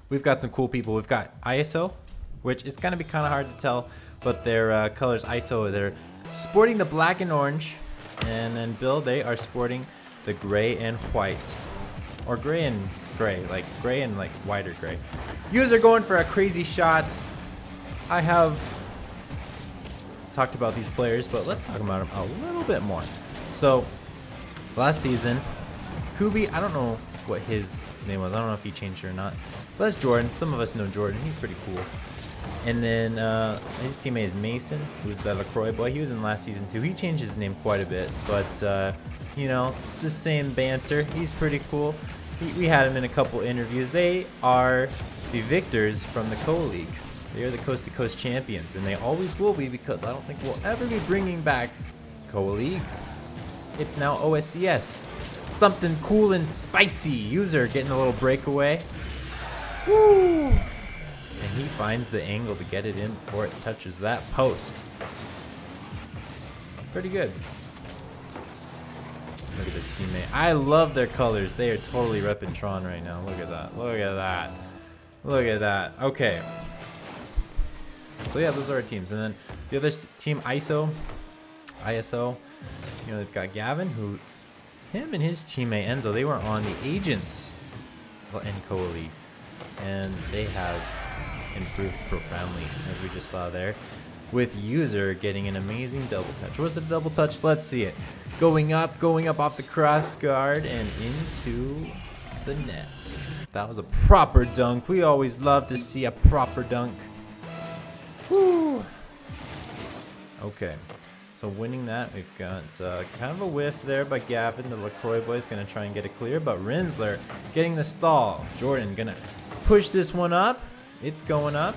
we've got some cool people. We've got ISO, which is going to be kind of hard to tell, but their colors ISO, they're sporting the black and orange, and then BIL, they are sporting the gray and white, or gray and gray, like gray and like white or gray. User going for a crazy shot. I have talked about these players, but let's talk about them a little bit more. So last season, Kubi, I don't know what his name was. I don't know if he changed it or not. But that's Jordan. Some of us know Jordan. He's pretty cool. And then his teammate is Mason, who's the LaCroix boy. He was in last season too. He changed his name quite a bit, but you know, the same banter. He's pretty cool. We had him in a couple interviews. They are the victors from the Co-League. They are the coast-to-coast champions, and they always will be, because I don't think we'll ever be bringing back Co-League. It's now OSCS. Something cool and spicy. User getting a little breakaway. Woo! And he finds the angle to get it in before it touches that post. Pretty good. Look at this teammate. I love their colors. They are totally repping Tron right now. Look at that. Look at that. Look at that. Okay. So yeah, those are our teams. And then the other team, ISO, you know, they've got Gavin, who, him and his teammate Enzo, they were on the Agents in Co-League, and they have improved profoundly, as we just saw there, with User getting an amazing double touch. What's the double touch? Let's see it. Going up off the cross guard and into the net. That was a proper dunk. We always love to see a proper dunk. Woo! Okay, so winning that, we've got kind of a whiff there by Gavin. The LaCroix boy is going to try and get it clear, but Rinsler getting the stall. Jordan going to push this one up. It's going up.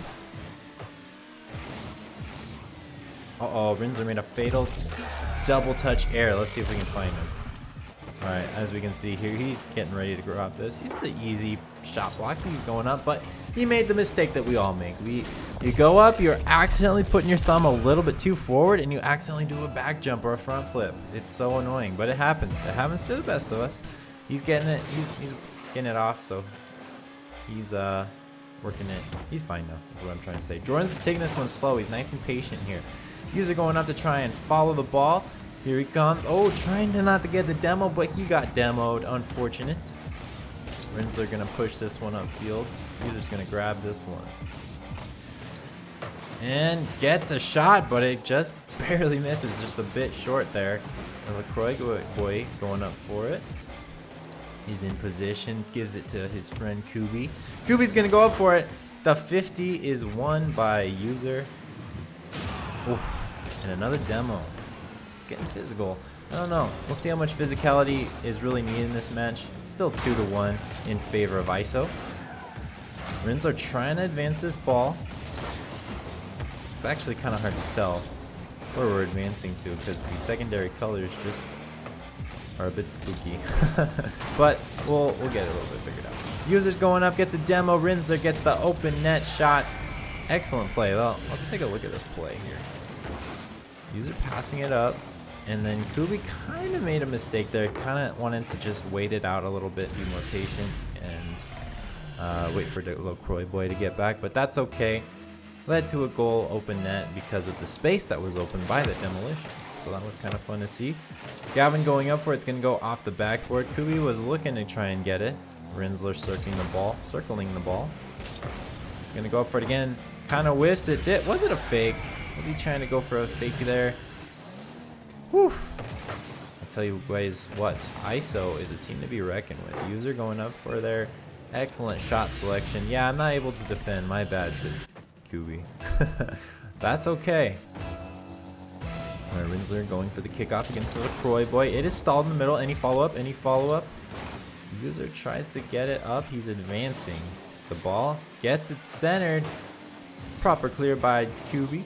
Uh-oh, Rinsler made a fatal double touch error. Let's see if we can find him. All right, as we can see here, he's getting ready to grab this. It's an easy shot block. He's going up, but he made the mistake that we all make. You go up, you're accidentally putting your thumb a little bit too forward, and you accidentally do a back jump or a front flip. It's so annoying, but it happens. It happens to the best of us. He's getting it. He's getting it off, so he's working it. He's fine now, is what I'm trying to say. Jordan's taking this one slow. He's nice and patient here. User going up to try and follow the ball. Here he comes. Oh, trying to not to get the demo, but he got demoed. Unfortunate. Rinsler going to push this one upfield. User's going to grab this one. And gets a shot, but it just barely misses. Just a bit short there. And LaCroix boy going up for it. He's in position. Gives it to his friend Kubi. Kubi's going to go up for it. The 50 is won by User. Oof. And another demo. Getting physical. I don't know. We'll see how much physicality is really needed in this match. It's still 2-1 in favor of ISO. Rinsler trying to advance this ball. It's actually kind of hard to tell where we're advancing to, because the secondary colors just are a bit spooky. But we'll get it a little bit figured out. User's going up, gets a demo. Rinsler gets the open net shot. Excellent play. Well, let's take a look at this play here. User passing it up. And then Kubi kind of made a mistake there. Kind of wanted to just wait it out a little bit, be more patient, and wait for the LaCroix boy to get back. But that's okay. Led to a goal, open net, because of the space that was opened by the demolition. So that was kind of fun to see. Gavin going up for it's going to go off the backboard. Kubi was looking to try and get it. Rinsler circling the ball. It's going to go up for it again. Kind of whiffs it. Was it a fake? Was he trying to go for a fake there? Whew. I tell you guys what, ISO is a team to be reckoned with. User going up for their excellent shot selection. Yeah, I'm not able to defend. My bad, says Kubi. That's okay. All right, Rinsler going for the kickoff against the LaCroix boy. It is stalled in the middle. Any follow-up? Any follow-up? User tries to get it up. He's advancing. The ball gets it centered. Proper clear by Kubi.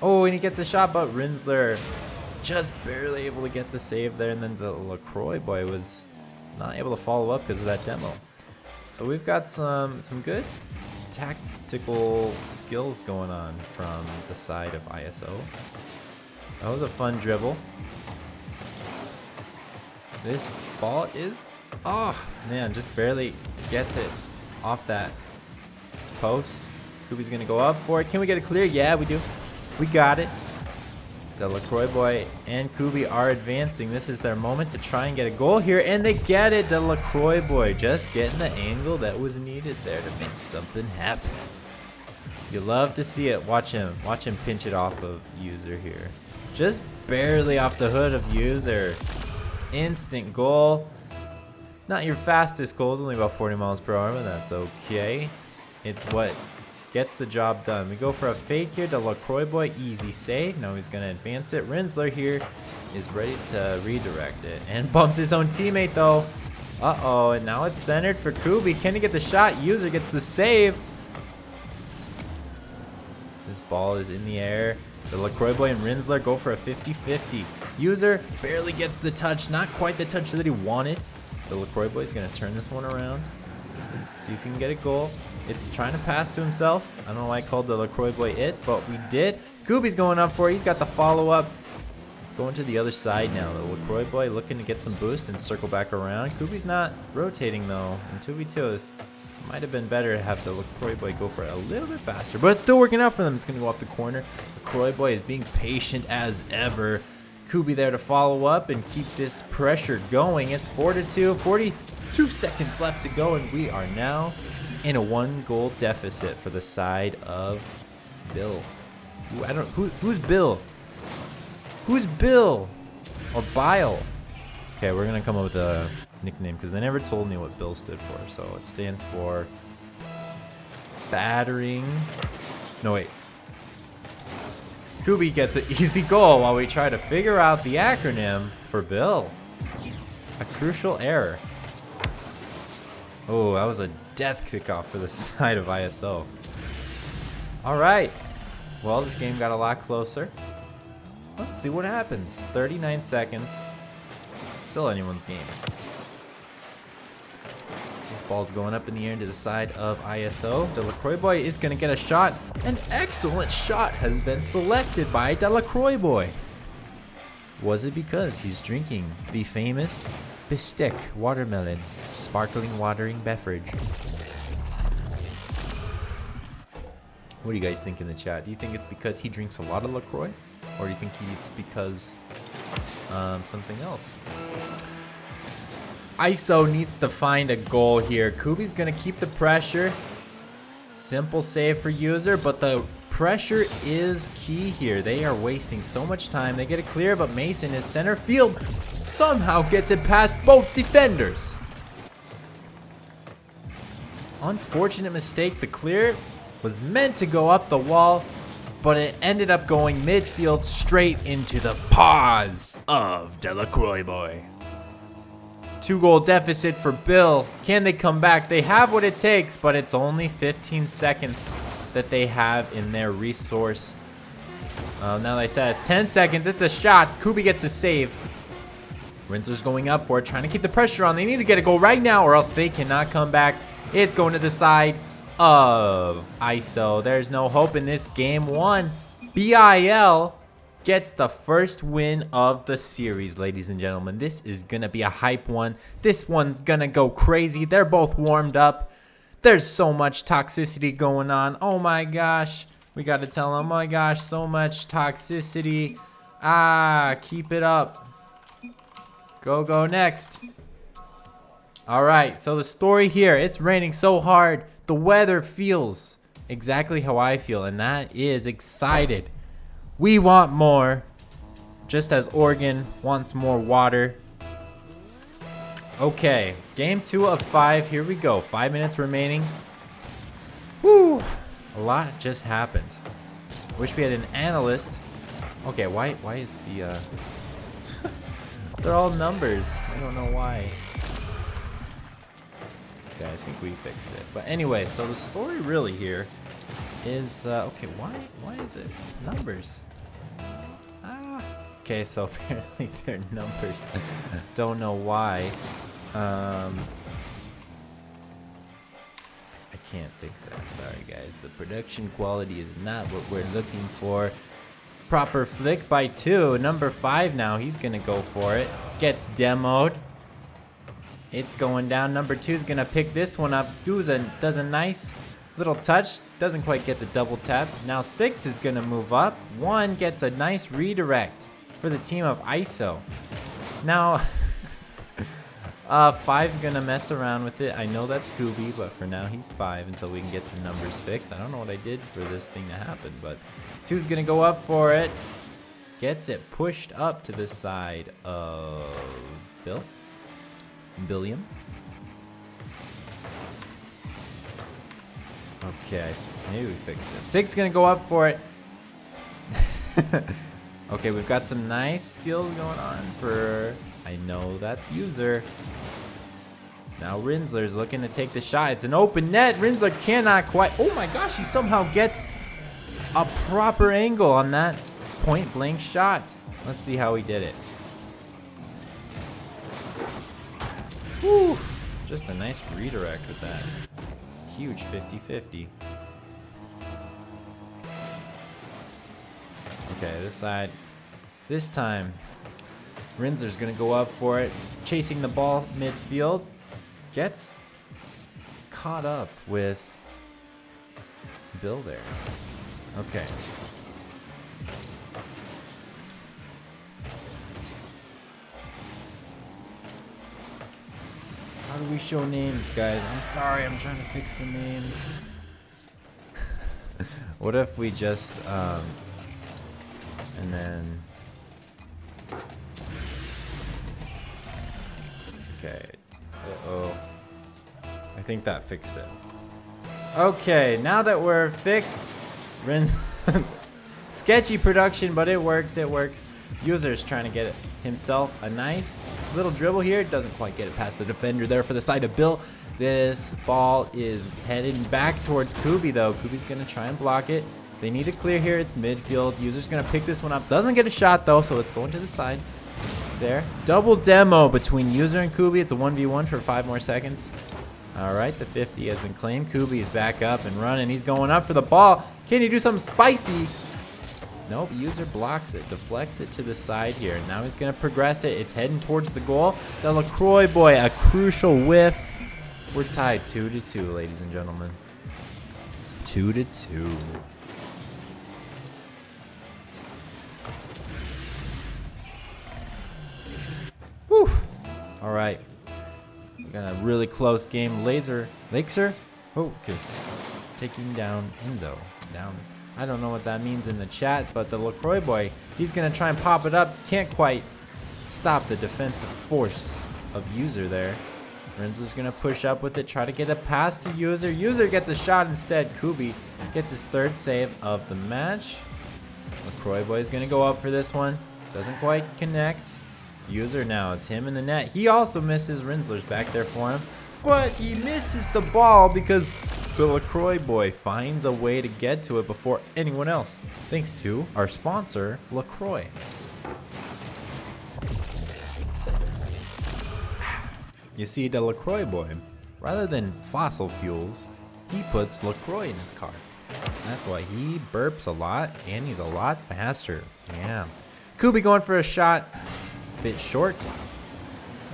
Oh, and he gets a shot, but Rinsler just barely able to get the save there, and then the LaCroix boy was not able to follow up because of that demo. So we've got some good tactical skills going on from the side of ISO. That was a fun dribble. This ball is, oh man, just barely gets it off that post. Kubi's gonna go up for it. Can we get it clear? Yeah, we do. We got it. The LaCroix boy and Kubi are advancing. This is their moment to try and get a goal here, and they get it. The LaCroix boy just getting the angle that was needed there to make something happen. You love to see it. Watch him pinch it off of User here. Just barely off the hood of User. Instant goal. Not your fastest goal, it's only about 40 miles per hour, but that's okay. It's what gets the job done. We go for a fake here to LaCroix boy, easy save. Now he's gonna advance it. Rinsler here is ready to redirect it and bumps his own teammate though. Uh-oh, and now it's centered for Kubi. Can he get the shot? User gets the save. This ball is in the air. The LaCroix boy and Rinsler go for a 50-50. User barely gets the touch, not quite the touch that he wanted. The LaCroix boy is gonna turn this one around. See if he can get a goal. It's trying to pass to himself. I don't know why I called the LaCroix boy it, but we did. Kubi's going up for it. He's got the follow-up. It's going to the other side now. The LaCroix boy looking to get some boost and circle back around. Kubi's not rotating, though. In 2v2, this might have been better to have the LaCroix boy go for it a little bit faster, but it's still working out for them. It's going to go off the corner. LaCroix boy is being patient as ever. Kubi there to follow up and keep this pressure going. It's 4-2, 42 seconds left to go, and we are now in a 1-goal deficit for the side of BIL. Who's BIL? Who's BIL? Or BIL? Okay, we're gonna come up with a nickname because they never told me what BIL stood for. So it stands for battering. No wait. Kubi gets an easy goal while we try to figure out the acronym for BIL. A crucial error. Oh, that was a death kickoff for the side of ISO. All right. Well, this game got a lot closer. Let's see what happens. 39 seconds. It's still anyone's game. This ball's going up in the air into the side of ISO. The LaCroix boy is going to get a shot. An excellent shot has been selected by the LaCroix boy. Was it because he's drinking the famous Bistek watermelon sparkling watering beverage? What do you guys think in the chat? Do you think it's because he drinks a lot of LaCroix? Or do you think it's because something else? ISO needs to find a goal here. Kubi's going to keep the pressure. Simple save for User, but the pressure is key here. They are wasting so much time. They get it clear, but Mason is center field. Somehow gets it past both defenders. Unfortunate mistake. The clear was meant to go up the wall, but it ended up going midfield straight into the paws of the LaCroix boy. 2-goal deficit for BIL. Can they come back? They have what it takes, but it's only 15 seconds that they have in their resource. Now they said it's 10 seconds. It's a shot. Kubi gets the save. Rinsler's going up for it, trying to keep the pressure on. They need to get a goal right now or else they cannot come back. It's going to the side of ISO. There's no hope in this game. 1. BIL gets the first win of the series, ladies and gentlemen. This is going to be a hype one. This one's going to go crazy. They're both warmed up. There's so much toxicity going on. Oh my gosh. We got to tell them, oh my gosh, so much toxicity. Keep it up. Go next. All right, so the story here, it's raining so hard. The weather feels exactly how I feel, and that is excited. We want more, just as Oregon wants more water. Okay, game 2 of 5. Here we go. 5 minutes remaining. Woo! A lot just happened. Wish we had an analyst. Okay, why is the they're all numbers. I don't know why. Okay, I think we fixed it. But anyway, so the story really here is okay, why is it numbers? Okay, so apparently they're numbers. Don't know why. I can't fix that. Sorry guys. The production quality is not what we're looking for. Proper flick by 2. Number 5 now. He's gonna go for it. Gets demoed. It's going down. Number 2 is going to pick this one up. Does a nice little touch. Doesn't quite get the double tap. Now 6 is going to move up. 1 gets a nice redirect for the team of ISO. Now, 5's going to mess around with it. I know that's Kubi, but for now he's 5 until we can get the numbers fixed. I don't know what I did for this thing to happen, but 2's going to go up for it. Gets it pushed up to the side of Billiam. Okay, maybe we fixed it. 6 gonna go up for it. Okay, we've got some nice skills going on for, I know that's User. Now Rinsler's looking to take the shot. It's an open net. Rinsler cannot quite. Oh my gosh, he somehow gets a proper angle on that point blank shot. Let's see how he did it. Whew. Just a nice redirect with that. Huge 50-50. Okay, this side. This time, Rinsler's gonna go up for it. Chasing the ball midfield. Gets caught up with Bill there. Okay. How do we show names, guys? I'm sorry, I'm trying to fix the names. What if we just, and then... Okay. Uh-oh. I think that fixed it. Okay, now that we're fixed, sketchy production, but it works, it works. User's trying to get himself a nice little dribble here. Doesn't quite get it past the defender there for the side of Bill. This ball is heading back towards Kubi though. Kubi's going to try and block it. They need to clear here. It's midfield. User's going to pick this one up. Doesn't get a shot though, so it's going to the side there. Double demo between User and Kubi. It's a 1v1 for 5 more seconds. All right, the 50 has been claimed. Kubi is back up and running. He's going up for the ball. Can he do something spicy? Nope, User blocks it, deflects it to the side here. Now he's going to progress it. It's heading towards the goal. Delacroix boy, a crucial whiff. We're tied 2-2, ladies and gentlemen. 2-2. Whew. All right. We got a really close game. Laser. Oh, good. Taking down Enzo. Down. I don't know what that means in the chat, but the LaCroix boy, he's going to try and pop it up. Can't quite stop the defensive force of User there. Renzo's going to push up with it, try to get a pass to User. User gets a shot instead. Kubi gets his 3rd save of the match. LaCroix boy is going to go up for this one. Doesn't quite connect. User now, it's him in the net. He also misses. Rinsler's back there for him. But he misses the ball because the LaCroix boy finds a way to get to it before anyone else. Thanks to our sponsor, LaCroix. You see, the LaCroix boy, rather than fossil fuels, he puts LaCroix in his car. That's why he burps a lot and he's a lot faster. Yeah. Kubi going for a shot. Bit short.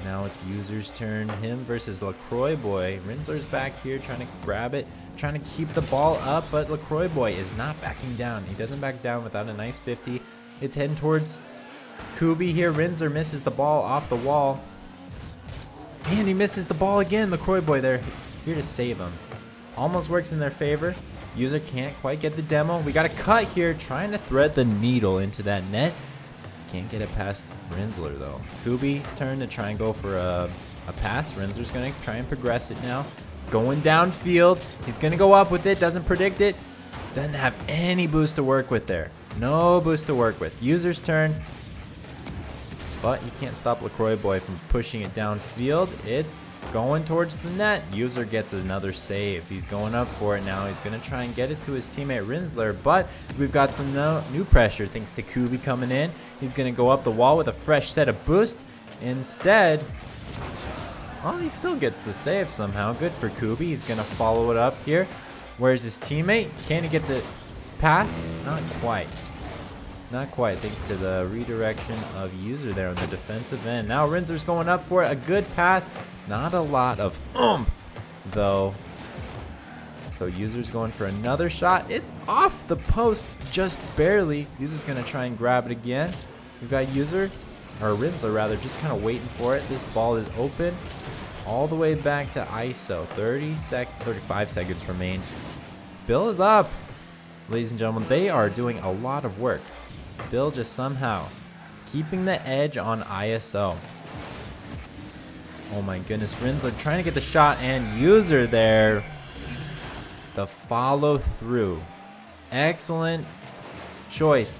Now it's User's turn. Him versus LaCroix boy. Rinsler's back here trying to grab it, trying to keep the ball up, but LaCroix boy is not backing down. He doesn't back down without a nice 50. It's heading towards Kubi here. Rinsler misses the ball off the wall. And he misses the ball again. LaCroix boy there, here to save him. Almost works in their favor. User can't quite get the demo. We got a cut here, trying to thread the needle into that net. Can't get it past Rinsler though. Kubi's turn to try and go for a pass. Rinsler's going to try and progress it now. It's going downfield. He's going to go up with it. Doesn't predict it. Doesn't have any boost to work with there. No boost to work with. User's turn. But you can't stop LaCroix boy from pushing it downfield. It's going towards the net. User gets another save. He's going up for it now. He's going to try and get it to his teammate Rinsler, but we've got some new pressure thanks to Kubi coming in. He's going to go up the wall with a fresh set of boost. Instead, well, he still gets the save somehow. Good for Kubi. He's going to follow it up here. Where's his teammate? Can he get the pass? Not quite. Not quite, thanks to the redirection of User there on the defensive end. Now Rinzler's going up for it. A good pass. Not a lot of oomph, though. So User's going for another shot. It's off the post, just barely. User's going to try and grab it again. We've got User, or Rinzler rather, just kind of waiting for it. This ball is open all the way back to ISO. 35 seconds remain. BIL is up. Ladies and gentlemen, they are doing a lot of work. BIL just somehow keeping the edge on ISO. Oh my goodness, Rinzler trying to get the shot, and User there. The follow through. Excellent choice.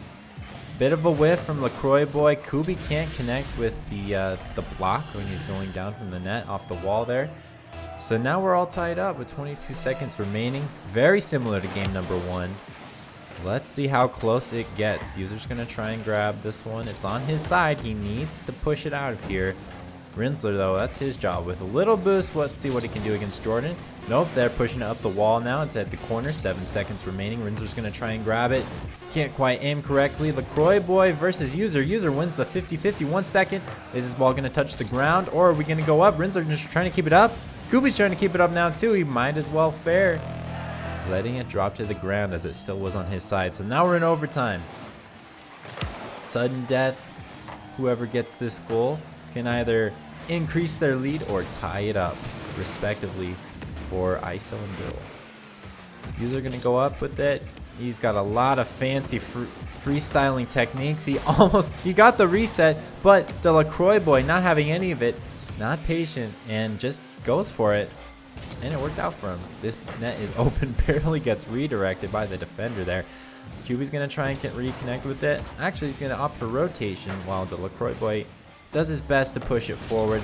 Bit of a whiff from LaCroix boy. Kubi can't connect with the block when he's going down from the net off the wall there. So now we're all tied up with 22 seconds remaining. Very similar to game number 1. Let's see how close it gets. User's going to try and grab this one. It's on his side. He needs to push it out of here. Rinzler, though, that's his job. With a little boost, let's see what he can do against Jordan. Nope, they're pushing it up the wall now. It's at the corner. 7 seconds remaining. Rinzler's going to try and grab it. Can't quite aim correctly. LaCroix boy versus User. User wins the 50-50. 1 second. Is this ball going to touch the ground, or are we going to go up? Rinzler just trying to keep it up. Kubi's trying to keep it up now, too. He might as well fare. Letting it drop to the ground as it still was on his side. So now we're in overtime. Sudden death. Whoever gets this goal can either increase their lead or tie it up, respectively, for ISO and BIL. User going to go up with it. He's got a lot of fancy freestyling techniques. He got the reset, but the LaCroix boy not having any of it, not patient, and just goes for it. And it worked out for him. This net is open, barely gets redirected by the defender there. Kubi's going to try and reconnect with it. Actually, he's going to opt for rotation while the LaCroix boy does his best to push it forward.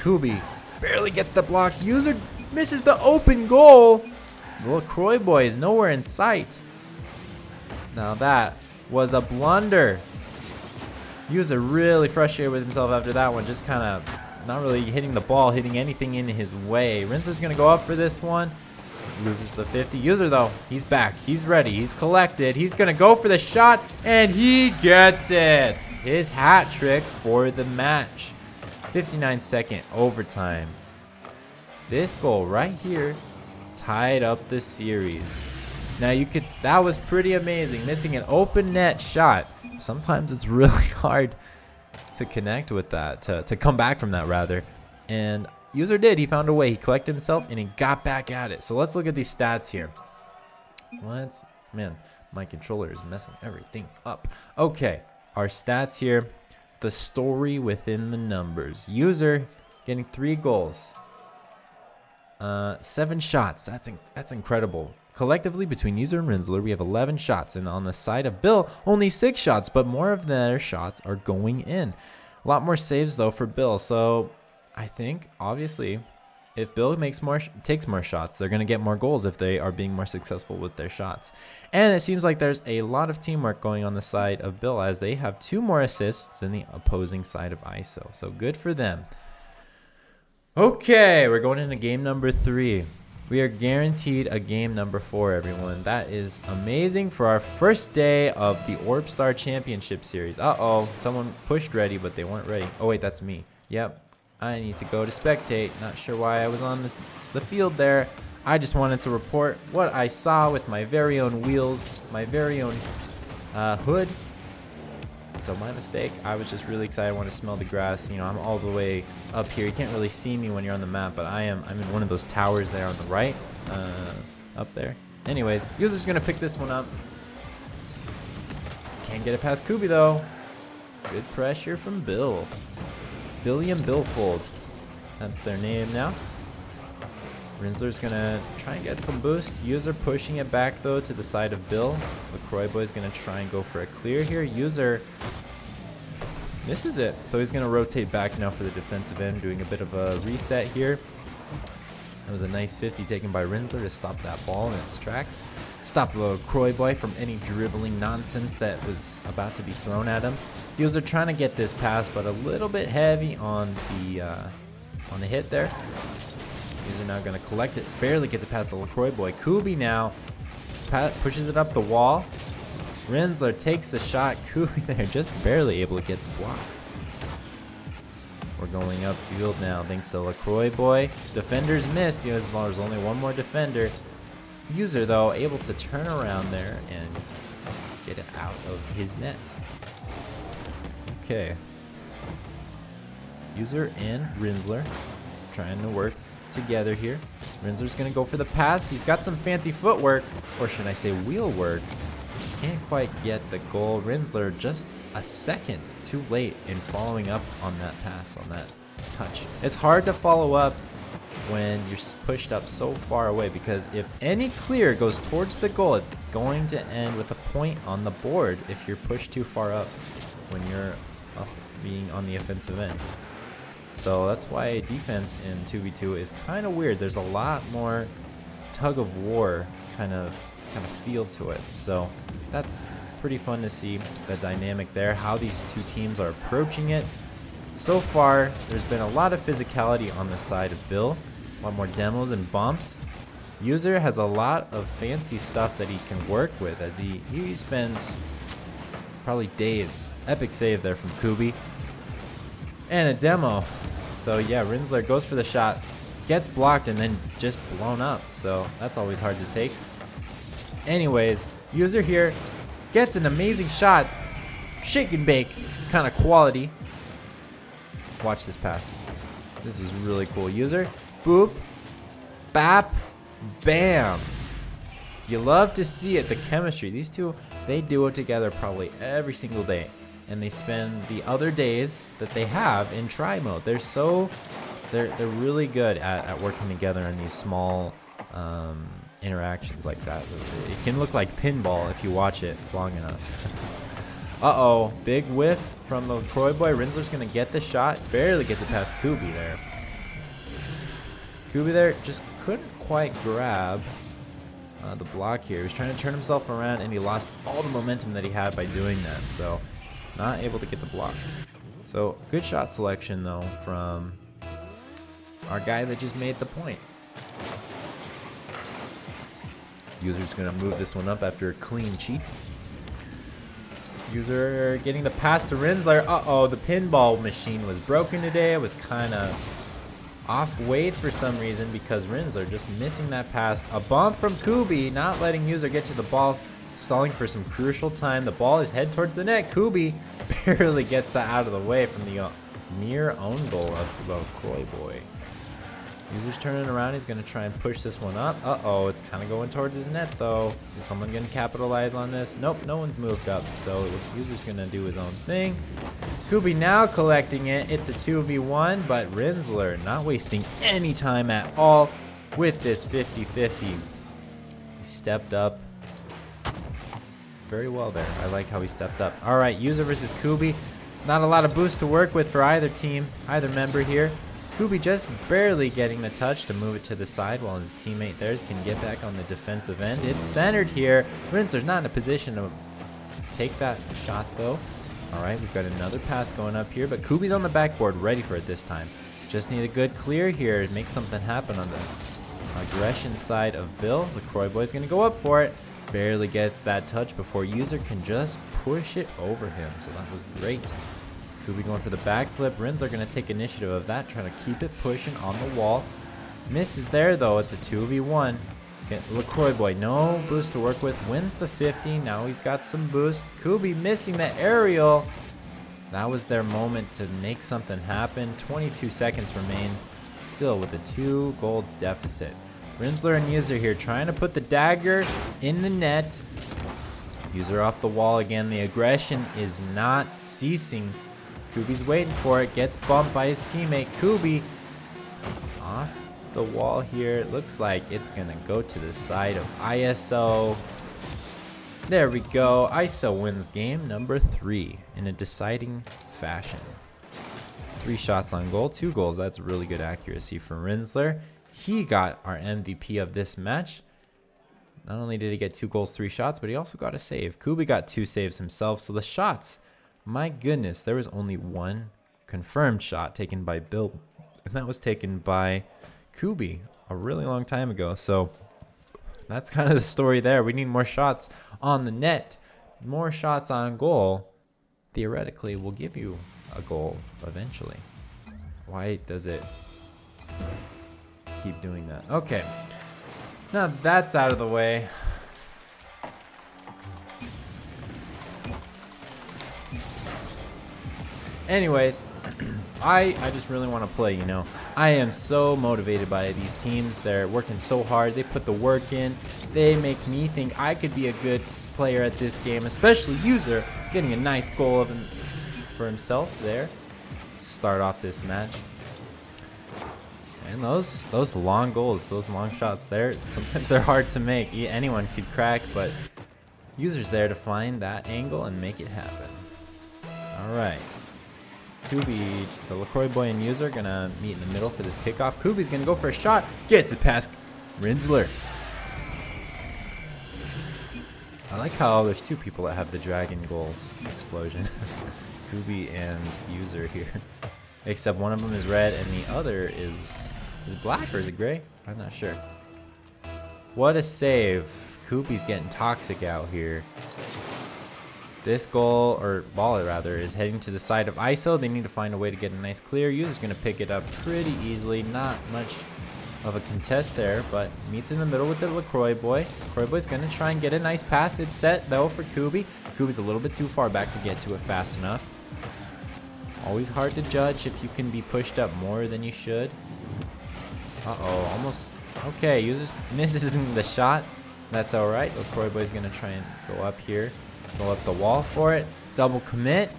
Kubi barely gets the block. User misses the open goal. The LaCroix boy is nowhere in sight. Now that was a blunder. User really frustrated with himself after that one. Just kind of not really hitting the ball, hitting anything in his way. Rinzler's going to go up for this one. Loses the 50. User, though, he's back. He's ready. He's collected. He's going to go for the shot, and he gets it. His hat trick for the match. 59-second overtime. This goal right here tied up the series. Now that was pretty amazing. Missing an open net shot. Sometimes it's really hard to connect with that, to come back from that rather. And User did. He found a way. He collected himself and he got back at it. So let's look at these stats here. Man, my controller is messing everything up. Okay, our stats here. The story within the numbers. User getting 3 goals. 7 shots. That's incredible. Collectively, between User and Rinzler, we have 11 shots. And on the side of BIL, only 6 shots. But more of their shots are going in. A lot more saves, though, for BIL. So I think, obviously, if BIL takes more shots, they're going to get more goals if they are being more successful with their shots. And it seems like there's a lot of teamwork going on the side of BIL, as they have 2 more assists than the opposing side of ISO. So good for them. Okay, we're going into game number 3. We are guaranteed a game number 4, everyone. That is amazing for our first day of the OrbStar Championship Series. Uh-oh, someone pushed ready, but they weren't ready. Oh, wait, that's me. Yep, I need to go to spectate. Not sure why I was on the field there. I just wanted to report what I saw with my very own wheels, my very own hood. So my mistake. I was just really excited. I want to smell the grass. You know, I'm all the way up here. You can't really see me when you're on the map, but I'm in one of those towers there on the right, up there. Anyways, User's gonna pick this one up. Can't get it past Kubi though. Good pressure from BIL. Billiam Billfold. That's their name now. Rinzler's gonna try and get some boost. User pushing it back though to the side of BIL. LaCroix boy's gonna try and go for a clear here. User misses it, so he's gonna rotate back now for the defensive end, doing a bit of a reset here. That was a nice 50 taken by Rinzler to stop that ball in its tracks. Stop the LaCroix boy from any dribbling nonsense that was about to be thrown at him. User trying to get this pass, but a little bit heavy on the hit there. User now going to collect it. Barely gets it past the LaCroix boy. Kubi now pushes it up the wall. Rinsler takes the shot. Kubi there just barely able to get the block. We're going upfield now thanks to LaCroix boy. Defenders missed. You know, there's only one more defender. User though able to turn around there and get it out of his net. Okay. User and Rinsler trying to work together here. Rinsler's gonna go for the pass. He's got some fancy footwork, or should I say wheel work. Can't quite get the goal. Rinsler just a second too late in following up on that pass, on that touch. It's hard to follow up when you're pushed up so far away, because if any clear goes towards the goal, it's going to end with a point on the board if you're pushed too far up when you're being on the offensive end. So that's why defense in 2v2 is kind of weird. There's a lot more tug of war kind of feel to it. So that's pretty fun to see the dynamic there, how these two teams are approaching it. So far, there's been a lot of physicality on the side of BIL, a lot more demos and bumps. User has a lot of fancy stuff that he can work with as he spends probably days. Epic save there from Kubi. And a demo. So yeah, Rinsler goes for the shot, gets blocked, and then just blown up. So that's always hard to take. Anyways, User here gets an amazing shot. Shake and bake kind of quality. Watch this pass. This was really cool. User, boop, bap, bam. You love to see it, the chemistry. These two, they duo together probably every single day. And they spend the other days that they have in try mode. They're really good at working together in these small interactions like that. It can look like pinball if you watch it long enough. Uh-oh, big whiff from the LaCroix boy. Rinsler's gonna get the shot, barely gets it past Kubi there. Kubi there just couldn't quite grab the block here. He was trying to turn himself around and he lost all the momentum that he had by doing that. So not able to get the block. So good shot selection though from our guy that just made the point. User's gonna move this one up after a clean cheat. User getting the pass to Rinsler. Uh-oh, the pinball machine was broken today. It was kind of off weight for some reason because Rinsler just missing that pass. A bump from Kubi, not letting User get to the ball. Stalling for some crucial time. The ball is head towards the net. Kubi barely gets that out of the way from the near own goal of the LaCroix boy. User's turning around. He's going to try and push this one up. Uh-oh, it's kind of going towards his net, though. Is someone going to capitalize on this? Nope, no one's moved up. So User's going to do his own thing. Kubi now collecting it. It's a 2v1, but Rinsler not wasting any time at all with this 50-50. He stepped up very well there. I like how he stepped up. All right, User versus Kubi. Not a lot of boost to work with for either team, either member here. Kubi just barely getting the touch to move it to the side while his teammate there can get back on the defensive end. It's centered here. Rinsler's not in a position to take that shot though. All right, we've got another pass going up here, but Kubi's on the backboard ready for it this time. Just need a good clear here to make something happen on the aggression side of BIL. LaCroix boy's gonna go up for it. Barely gets that touch before User can just push it over him. So that was great. Kubi going for the backflip. Rinsler going to take initiative of that, trying to keep it pushing on the wall. Misses there though. It's a 2v1. LaCroix boy, no boost to work with. Wins the 50. Now he's got some boost. Kubi missing the aerial. That was their moment to make something happen. 22 seconds remain. Still with a 2-goal deficit. Rinsler and User here trying to put the dagger in the net. User off the wall again. The aggression is not ceasing. Kubi's waiting for it. Gets bumped by his teammate. Kubi off the wall here. It looks like it's going to go to the side of ISO. There we go. ISO wins game number 3 in a deciding fashion. 3 shots on goal, 2 goals. That's really good accuracy from Rinsler. He got our MVP of this match. Not only did he get 2 goals, 3 shots, but he also got a save. Kubi got 2 saves himself. So the shots, my goodness, there was only 1 confirmed shot taken by BIL, and that was taken by Kubi a really long time ago. So that's kind of the story there. We need more shots on the net. more shots on goal theoretically will give you a goal eventually. Why does it keep doing that? Okay. Now that's out of the way. Anyways, I just really want to play, you know. I am so motivated by these teams. They're working so hard. They put the work in. They make me think I could be a good player at this game, especially User getting a nice goal of him for himself there to start off this match. And those long goals, those long shots there, sometimes they're hard to make. Anyone could crack, but User's there to find that angle and make it happen. All right. Kubi, the LaCroix boy and User gonna meet in the middle for this kickoff. Kubi's gonna go for a shot, gets it past Rinsler. I like how there's two people that have the dragon goal explosion. Kubi and User here. Except one of them is red and the other is black, or is it gray? I'm not sure. What a save. Kubi's getting toxic out here. This goal, or ball rather, is heading to the side of ISO. They need to find a way to get a nice clear. User's going to pick it up pretty easily. Not much of a contest there, but meets in the middle with the LaCroix boy. LaCroix boy's going to try and get a nice pass. It's set, though, for Kubi. Kubi's a little bit too far back to get to it fast enough. Always hard to judge if you can be pushed up more than you should. Uh-oh, almost. Okay, User misses the shot. That's all right. LaCroix boy's going to try and go up here. Go up the wall for it. Double commit.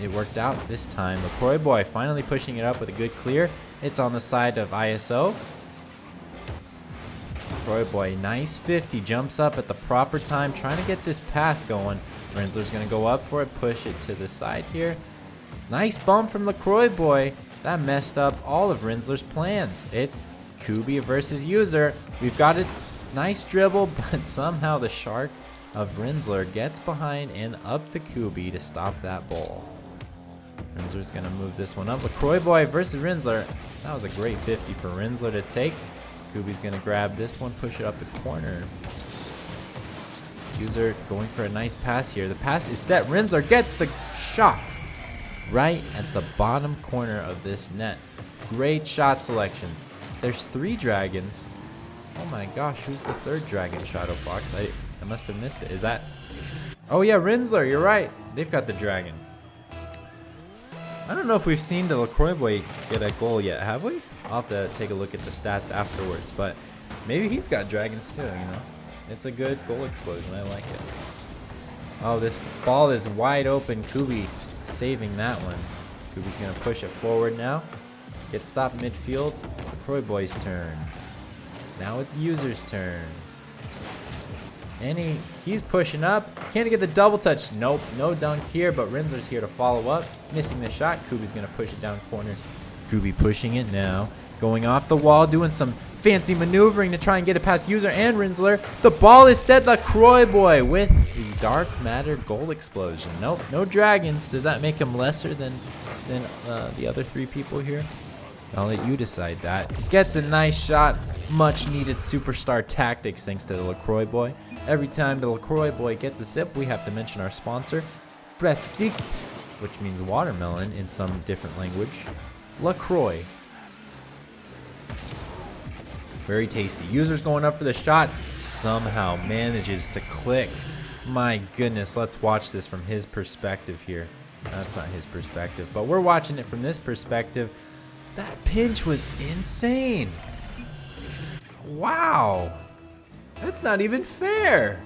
It worked out this time. LaCroix boy finally pushing it up with a good clear. It's on the side of ISO. LaCroix boy, nice 50. Jumps up at the proper time, trying to get this pass going. Rinsler's going to go up for it, push it to the side here. Nice bump from LaCroix boy. That messed up all of Rinsler's plans. It's Kubi versus User. We've got a nice dribble, but somehow the shark of Rinsler gets behind and up to Kubi to stop that ball. Rinsler's going to move this one up. LaCroix boy versus Rinsler. That was a great 50 for Rinsler to take. Kubi's going to grab this one, push it up the corner. User going for a nice pass here. The pass is set. Rinsler gets the shot right at the bottom corner of this net. Great shot selection. There's 3 dragons. Oh my gosh, who's the 3rd dragon, Shadow Fox? I must have missed it. Is that? Oh yeah, Rinsler, you're right. They've got the dragon. I don't know if we've seen the LaCroix boy get a goal yet, have we? I'll have to take a look at the stats afterwards, but maybe he's got dragons too, you know? It's a good goal explosion. I like it. Oh, this ball is wide open. Kubi saving that one. Kubi's going to push it forward now. Get stopped midfield. LaCroix boy's turn. Now it's User's turn. And he's pushing up. Can't he get the double touch? Nope, no dunk here, but Rinsler's here to follow up. Missing the shot. Kubi's going to push it down corner. Kubi pushing it now. Going off the wall, doing some fancy maneuvering to try and get it past User and Rinsler. The ball is set. LaCroix boy with the dark matter goal explosion. Nope, no dragons. Does that make him lesser than the other 3 people here? I'll let you decide that. Gets a nice shot. Much needed superstar tactics thanks to the LaCroix boy. Every time the LaCroix boy gets a sip, we have to mention our sponsor, Prestique, which means watermelon in some different language. LaCroix. Very tasty. User's going up for the shot. Somehow manages to click. My goodness, let's watch this from his perspective here. That's not his perspective, but we're watching it from this perspective. That pinch was insane. Wow. That's not even fair.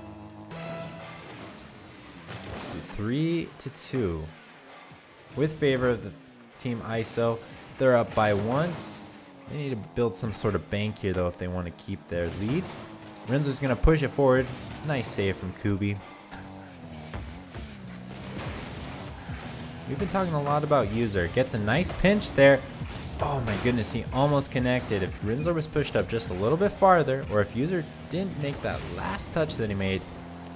3-2. With favor of the team ISO. They're up by 1. They need to build some sort of bank here, though, if they want to keep their lead. Rinsler's going to push it forward. Nice save from Kubi. We've been talking a lot about User. Gets a nice pinch there. Oh my goodness, he almost connected. If Rinsler was pushed up just a little bit farther, or if User didn't make that last touch that he made,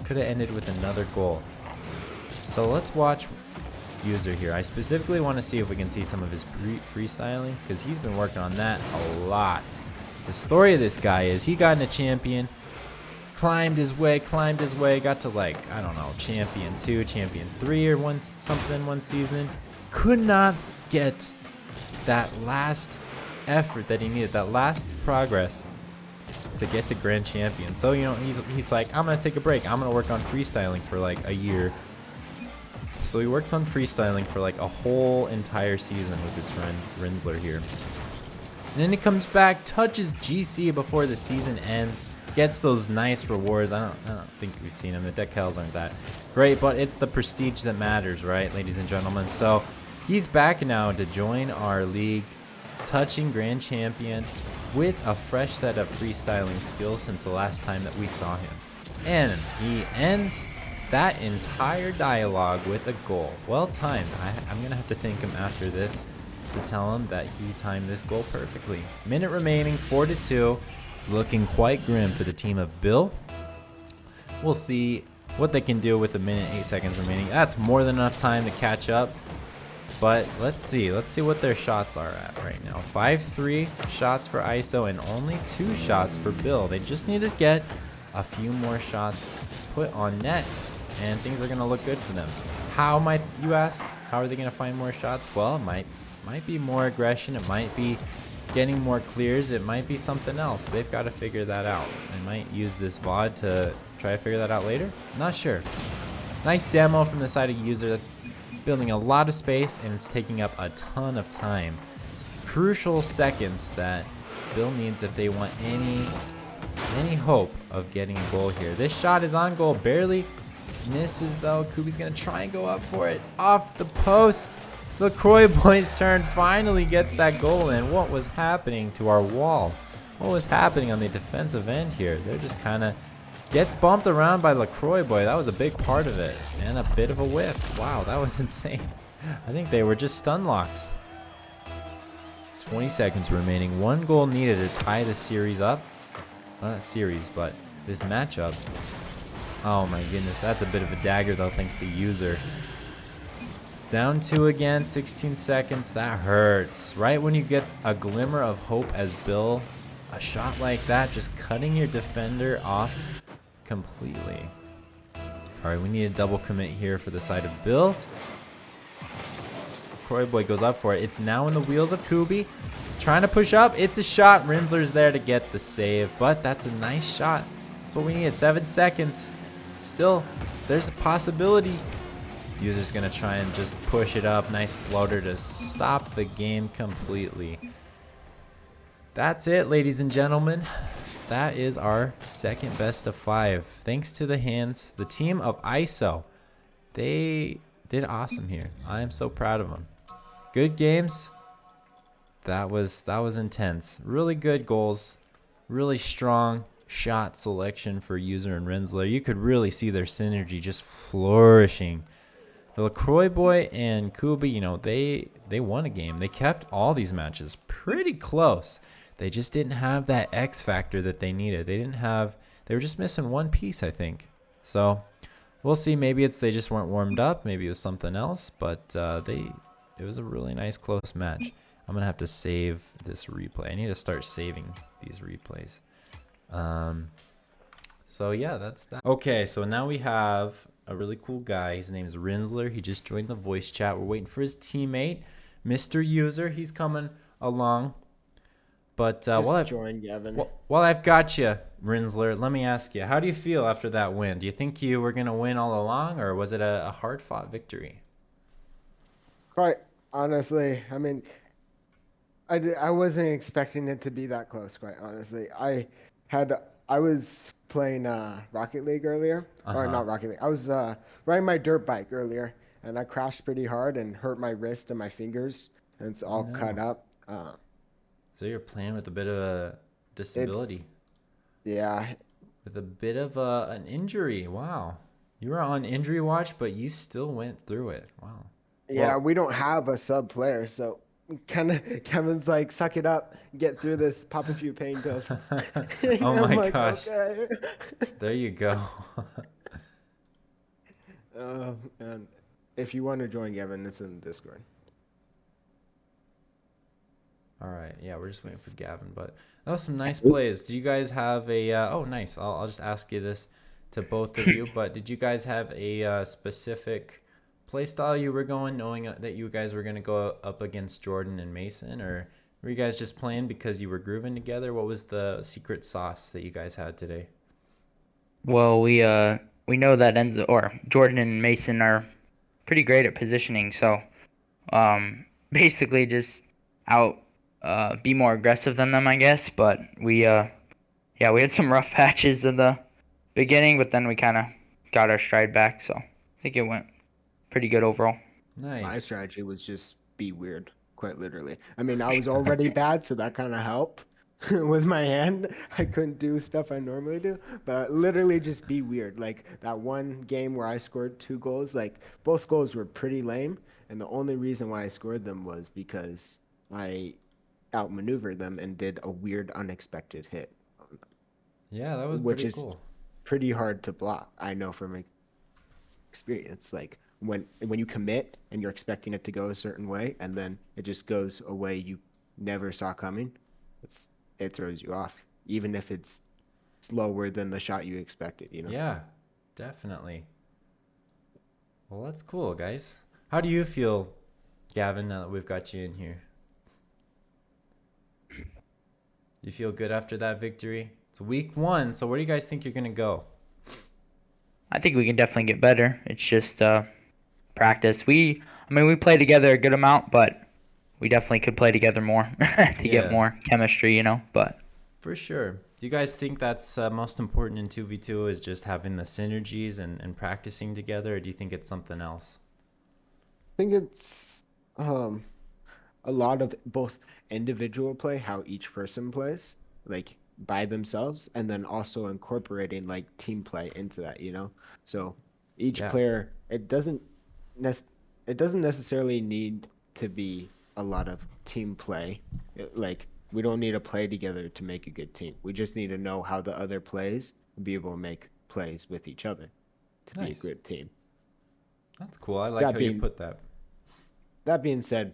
could have ended with another goal. So let's watch User here. I specifically want to see if we can see some of his freestyling, because he's been working on that a lot. The story of this guy is he got in a champion, climbed his way, got to like, I don't know, champion 2, champion 3 or one season. Could not get that last effort that he needed, that last progress to get to grand champion. So, you know, he's like, I'm gonna take a break. I'm gonna work on freestyling for like a year. So he works on freestyling for like a whole entire season with his friend Rinsler here. And then he comes back, touches GC before the season ends, gets those nice rewards. I don't think we've seen them. The decals aren't that great, but it's the prestige that matters, right, ladies and gentlemen? So he's back now to join our league, touching grand champion with a fresh set of freestyling skills since the last time that we saw him. And he ends that entire dialogue with a goal. Well timed. I'm gonna have to thank him after this to tell him that he timed this goal perfectly. Minute remaining, 4-2. Looking quite grim for the team of BIL. We'll see what they can do with a minute, 8 seconds remaining. That's more than enough time to catch up. But let's see what their shots are at right now. 5-3 shots for ISO and only 2 shots for BIL. They just need to get a few more shots put on net, and things are going to look good for them. How might you ask? How are they going to find more shots? Well, it might be more aggression. It might be getting more clears. It might be something else. They've got to figure that out. They might use this VOD to try to figure that out later. Not sure. Nice demo from the side of user. That's building a lot of space, and it's taking up a ton of time. Crucial seconds that BIL needs if they want any hope of getting a goal here. This shot is on goal, barely misses though. Kubi's gonna try and go up for it, off the post. LaCroix boy's turn, finally gets that goal in. What was happening to our wall? What was happening on the defensive end here? They're just kind of gets bumped around by LaCroix boy. That was a big part of it, and a bit of a whiff. Wow, that was insane. I think they were just stun locked. 20 seconds remaining, 1 goal needed to tie the series up. Not series, but this matchup. Oh my goodness, that's a bit of a dagger though, thanks to user. Down 2 again, 16 seconds. That hurts. Right when you get a glimmer of hope as BIL, a shot like that, just cutting your defender off completely. All right, we need a double commit here for the side of BIL. Croy boy goes up for it. It's now in the wheels of Kubi. Trying to push up. It's a shot. Rinsler's there to get the save, but that's a nice shot. That's what we need. 7 seconds. Still, there's a possibility. User's going to try and just push it up. Nice floater to stop the game completely. That's it, ladies and gentlemen. That is our second best of 5. Thanks to the hands, the team of ISO. They did awesome here. I am so proud of them. Good games. That was intense. Really good goals. Really strong shot selection for user and Rinsler. You could really see their synergy just flourishing. The LaCroix boy and Kubi, you know, they won a game. They kept all these matches pretty close. They just didn't have that X factor that they needed. They were just missing one piece, I think. So we'll see. Maybe it's they just weren't warmed up. Maybe it was something else. But it was a really nice close match. I'm gonna have to save this replay. I need to start saving these replays. So yeah, that's that. Okay, so now we have a really cool guy. His name is Rinsler. He just joined the voice chat. We're waiting for his teammate, Mr. User. He's coming along. But while I've got you, Rinsler, let me ask you, how do you feel after that win? Do you think you were going to win all along, or was it a hard-fought victory? Quite honestly, I mean, I wasn't expecting it to be that close, quite honestly. I was playing Rocket League earlier, or not Rocket League. I was riding my dirt bike earlier, and I crashed pretty hard and hurt my wrist and my fingers, and it's all cut up. So you're playing with a bit of a disability. Yeah. With a bit of an injury. Wow. You were on injury watch, but you still went through it. Wow. Yeah, we don't have a sub player, so Kevin's like, suck it up, get through this, pop a few pain pills. Oh my gosh. Okay. There you go. And if you want to join Kevin, it's in the Discord. All right. Yeah, we're just waiting for Gavin, but that was some nice plays. Do you guys have a? Oh, nice. I'll just ask you this to both of you. But did you guys have a specific play style you were going, knowing that you guys were going to go up against Jordan and Mason, or were you guys just playing because you were grooving together? What was the secret sauce that you guys had today? Well, we know that Enzo or Jordan and Mason are pretty great at positioning, so basically just out be more aggressive than them, I guess. But yeah, we had some rough patches in the beginning, but then we kind of got our stride back, so I think it went pretty good overall. My Nice. strategy was just be weird, quite literally. I mean, I was already bad, so that kind of helped with my hand. I couldn't do stuff I normally do, but literally just be weird. Like that one game where I scored 2 goals, like both goals were pretty lame, and the only reason why I scored them was because I outmaneuvered them and did a weird, unexpected hit, Yeah, that was which pretty is cool. pretty hard to block. I know from experience. Like when you commit and you're expecting it to go a certain way, and then it just goes a way you never saw coming, it's it throws you off, even if it's slower than the shot you expected. You know. Yeah, definitely. Well, that's cool, guys. How do you feel, Gavin, now that we've got you in here? You feel good after that victory? It's week one, so where do you guys think you're gonna go? I think we can definitely get better. It's just practice. I mean, we play together a good amount, but we definitely could play together more to get Yeah, more chemistry, you know. But for sure. Do you guys think that's most important in 2v2 is just having the synergies and practicing together, or do you think it's something else? I think it's a lot of both individual play, how each person plays, like by themselves, and then also incorporating like team play into that, you know? So each Yeah, player, nec- it doesn't necessarily need to be a lot of team play. Like we don't need to play together to make a good team. We just need to know how the other plays and be able to make plays with each other to be a nice. good team. That's cool. I like That how you being put that. that being said,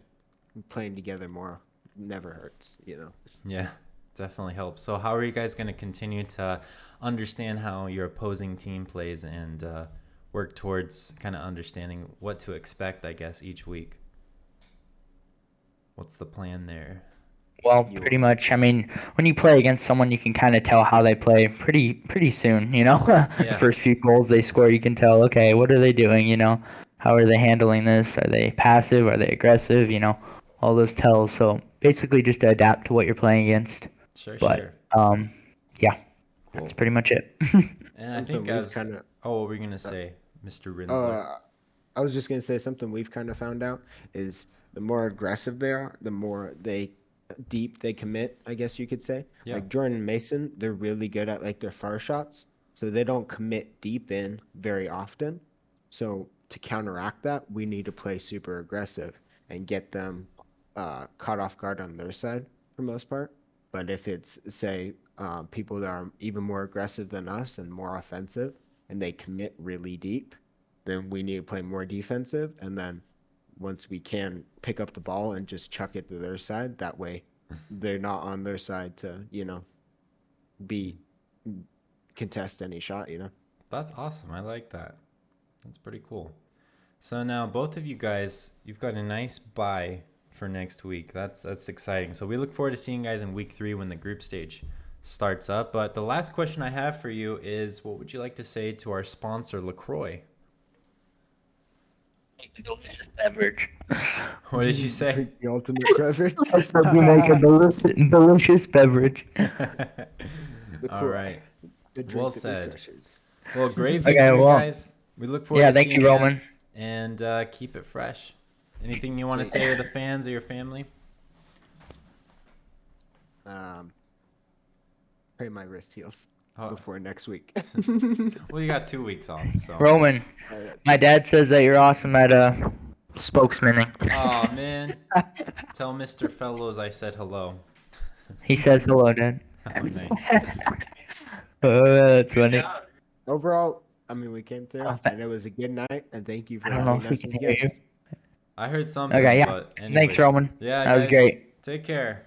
playing together more never hurts, you know. Yeah, definitely helps. So, how are you guys going to continue to understand how your opposing team plays and work towards kind of understanding what to expect, I guess, each week? What's the plan there? well, You pretty much. I mean, when you play against someone, you can kind of tell how they play pretty soon. You know, the Yeah, first few goals they score, you can tell. Okay, what are they doing? You know, how are they handling this? Are they passive? Are they aggressive? You know, all those tells. So basically, just to adapt to what you're playing against. sure, But sure. yeah, that's Cool. pretty much it. And I think something we've as, kind of oh, what were you going to uh, say, Mr. Rinsler? uh I was just gonna say something we've kind of found out is the more aggressive they are, the more they deep they commit, I guess you could say. Yeah, Like Jordan and Mason, they're really good at like their far shots, so they don't commit deep in very often. So to counteract that, we need to play super aggressive and get them caught off guard on their side for most part. But if it's say people that are even more aggressive than us and more offensive, and they commit really deep, then we need to play more defensive. And then once we can pick up the ball and just chuck it to their side, that way they're not on their side to, be contest any shot, that's awesome. I like that. That's pretty cool. So now both of you guys, you've got a nice bye for next week. That's exciting. So we look forward to seeing you guys in week 3 when the group stage starts up. But the last question I have for you is, what would you like to say to our sponsor, LaCroix? Beverage. What did you say? Drink the ultimate beverage. I said we make a delicious beverage. The All Croy, right. the Well drink that said. refreshes. Well, great Okay, victory, well, guys. We look forward yeah, to thank seeing you, you Roman. and keep it fresh. Anything you want to Sweet. say to the fans or your family? Um, Pray my wrist heals Oh, before next week. well, you got 2 weeks off, so. Roman, I got my 2 weeks. dad says that you're awesome at spokesmaning. Oh man, tell Mr. Fellows I said hello. He says hello, Dad. Oh, nice. That's funny. Overall, I mean, we came through Oh, and it was a good night. And thank you I for don't know having if we us can as hear you. guests. I heard Okay, something, yeah. but Thanks, anyways. Roman. Yeah, That was guys, great. take care.